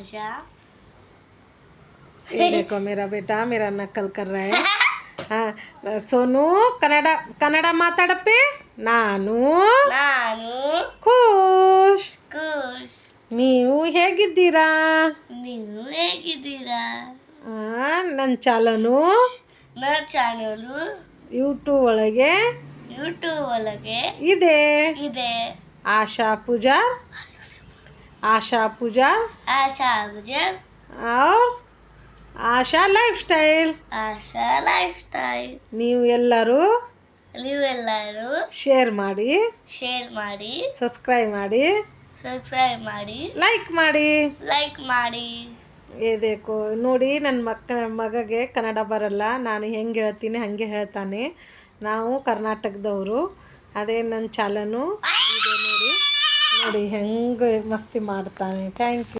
आशा ये देखो मेरा बेटा मेरा नकल कर रहा है हाँ सोनू कನ್ನಡ ಕನ್ನಡ ಮಾತಾಡಪ್ಪೆ ನಾನು ನಾನು ಖುಷ್ ಖುಷ್ ನೀವು ಹೇಗಿದ್ದೀರಾ ನೀವು ಹೇಗಿದ್ದೀರಾ ನನ್ನ ಚಾನಲು ನನ್ನ ಚಾನಲು ಯೂಟ್ಯೂಬ್ ಒಳಗೆ ಇದೆ ಇದೆ ಆಶಾ ಪೂಜಾರ್ आशा भजन और ಆಶಾ ಲೈಫ್ ಸ್ಟೈಲ್ आशा लाइफ स्टाइल ನೀವು ಎಲ್ಲರೂ ನೀವೆಲ್ಲರೂ ಶೇರ್ ಮಾಡಿ ಸಬ್ಸ್ಕ್ರೈಬ್ ಮಾಡಿ ಲೈಕ್ ಮಾಡಿ ಏದೇಕೋ ನೋಡಿ ನನ್ನ ಮಗಗೆ ಕನ್ನಡ ಬರಲ್ಲ ನಾನು ಹೆಂಗೆ ಹೇಳ್ತೀನಿ ಹಾಗೆ ಹೇಳ್ತಾನೆ ನಾವು ಕರ್ನಾಟಕದವರು ಅದೇ ನನ್ನ ಚಾನಲು ಇದೆ ನೋಡಿ ಹೆಂಗೆ ಮಸ್ತಿ ಮಾಡ್ತಾನೆ ಥ್ಯಾಂಕ್ ಯು